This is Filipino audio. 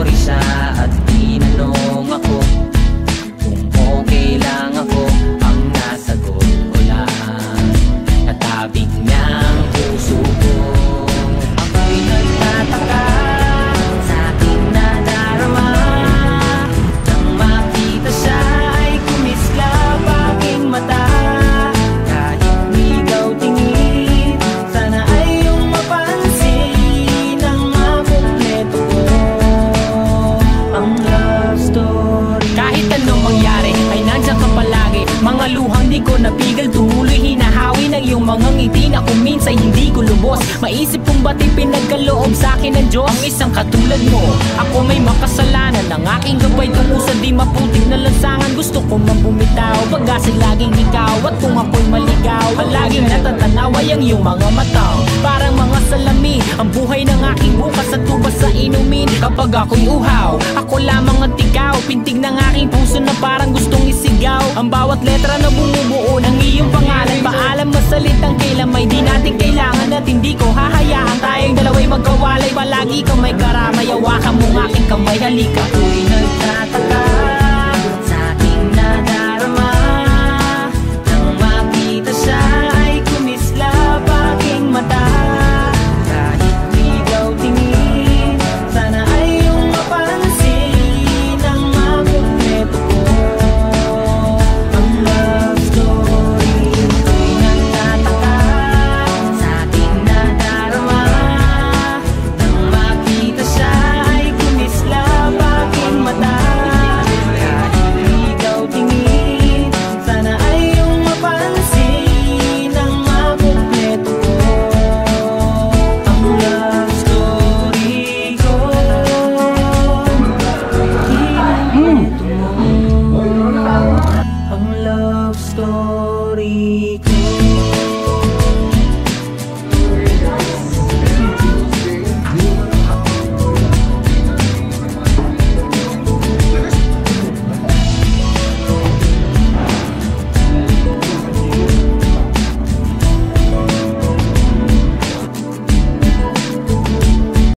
sorry siya at tinanong ako kung okay lang ako. Ang nasagot ko lang, natabig niyang puso ko. Ako'y nagtataka sa aking nadarama, nang makita siya ay kumislap aking mata. Kahit ligaw tingin, sana ay iyong mapansin ang makumpleto ko ang love story. Kahit anong mangyari ay nandiyan ka palagi. Mga luhang di ko napigil, tumuloy hinahawi ng iyong mga ngiti na kung minsan hindi ko lubos. Maisip kong ba't ipinagkaloob sa akin ng Diyos ang isang katulad mo. Ako may makasalanan, ang aking gabay tungo sa di maputing na lansangan. Gusto ko man bumitaw, pag-asa'y laging ikaw. At kung ako'y maligaw, palaging natatanaw ay ang iyong mga mata. Parang mga salamin, ang buhay ng aking bukas at tubas sa inumin. Kapag ako'y uhaw, ako lamang at ikaw. Pintig ng aking puso na parang gustong isigaw. Ang bawat letra na bumubuo ng iyong pangalan. Paalam masalitang kailan may di natin kailangan. At hindi ko hahayaan tayong dalawa'y magkawalay. Palagi kang may karamay, hawakan mong aking kamay, halika. Ako'y